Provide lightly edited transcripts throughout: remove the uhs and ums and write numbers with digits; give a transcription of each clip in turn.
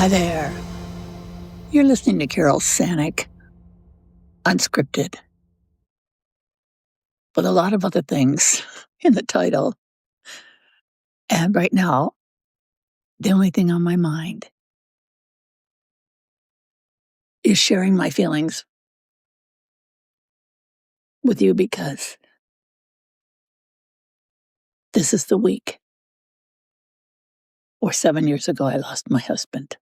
Hi there. You're listening to Carol Sanic, unscripted, with a lot of other things in the title. And right now, the only thing on my mind is sharing my feelings with you because this is the week or 7 years ago I lost my husband.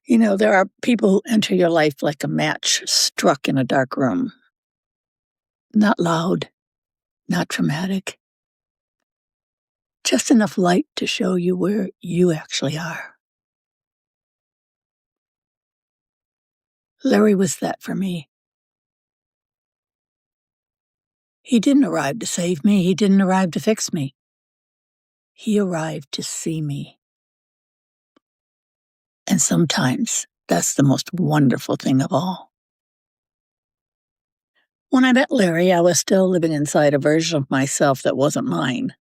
You know, there are people who enter your life like a match struck in a dark room. Not loud, not dramatic, just enough light to show you where you actually are. Larry was that for me. He didn't arrive to save me. He didn't arrive to fix me. He arrived to see me. And sometimes that's the most wonderful thing of all. When I met Larry, I was still living inside a version of myself that wasn't mine.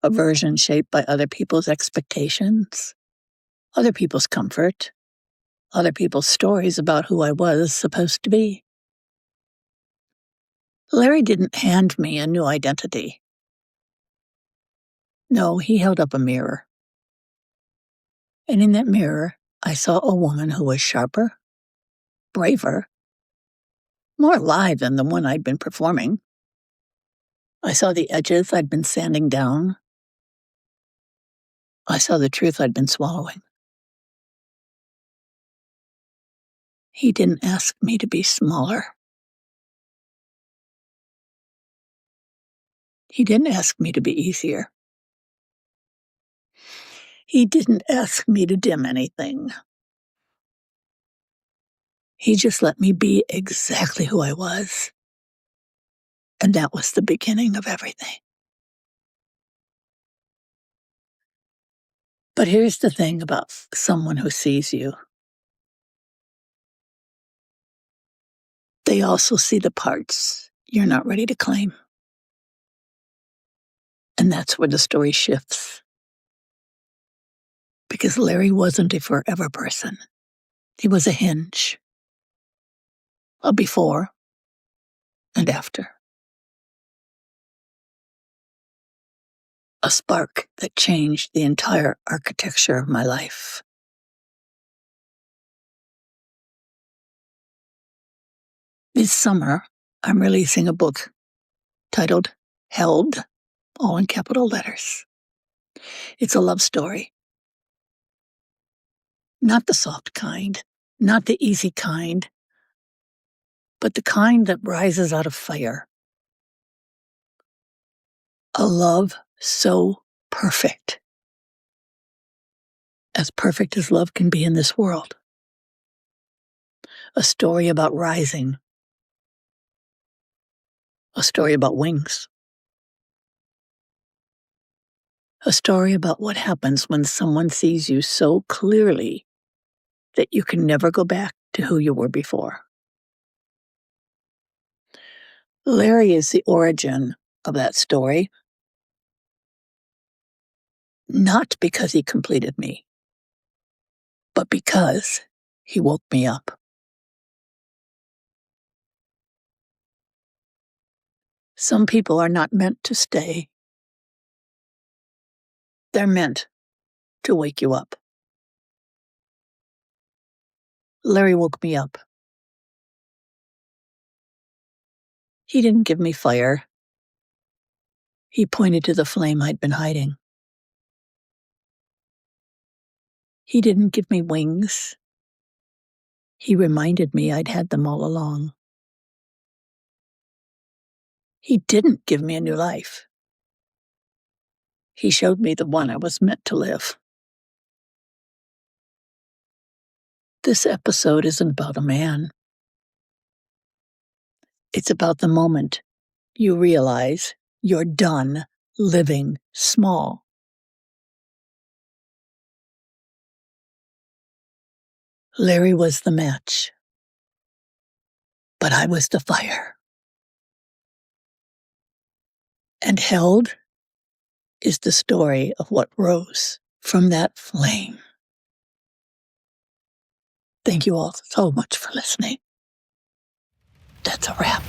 A version shaped by other people's expectations, other people's comfort, other people's stories about who I was supposed to be. Larry didn't hand me a new identity. No, he held up a mirror. And in that mirror, I saw a woman who was sharper, braver, more alive than the one I'd been performing. I saw the edges I'd been sanding down. I saw the truth I'd been swallowing. He didn't ask me to be smaller. He didn't ask me to be easier. He didn't ask me to dim anything. He just let me be exactly who I was. And that was the beginning of everything. But here's the thing about someone who sees you. They also see the parts you're not ready to claim. And that's where the story shifts. Because Larry wasn't a forever person. He was a hinge. A before and after. A spark that changed the entire architecture of my life. This summer, I'm releasing a book titled Held, all in capital letters. It's a love story. Not the soft kind, not the easy kind, but the kind that rises out of fire. A love so perfect. As perfect as love can be in this world. A story about rising. A story about wings. A story about what happens when someone sees you so clearly that you can never go back to who you were before. Larry is the origin of that story. Not because he completed me, but because he woke me up. Some people are not meant to stay. They're meant to wake you up. Larry woke me up. He didn't give me fire. He pointed to the flame I'd been hiding. He didn't give me wings. He reminded me I'd had them all along. He didn't give me a new life. He showed me the one I was meant to live. This episode isn't about a man. It's about the moment you realize you're done living small. Larry was the match, but I was the fire. And Held is the story of what rose from that flame. Thank you all so much for listening. That's a wrap.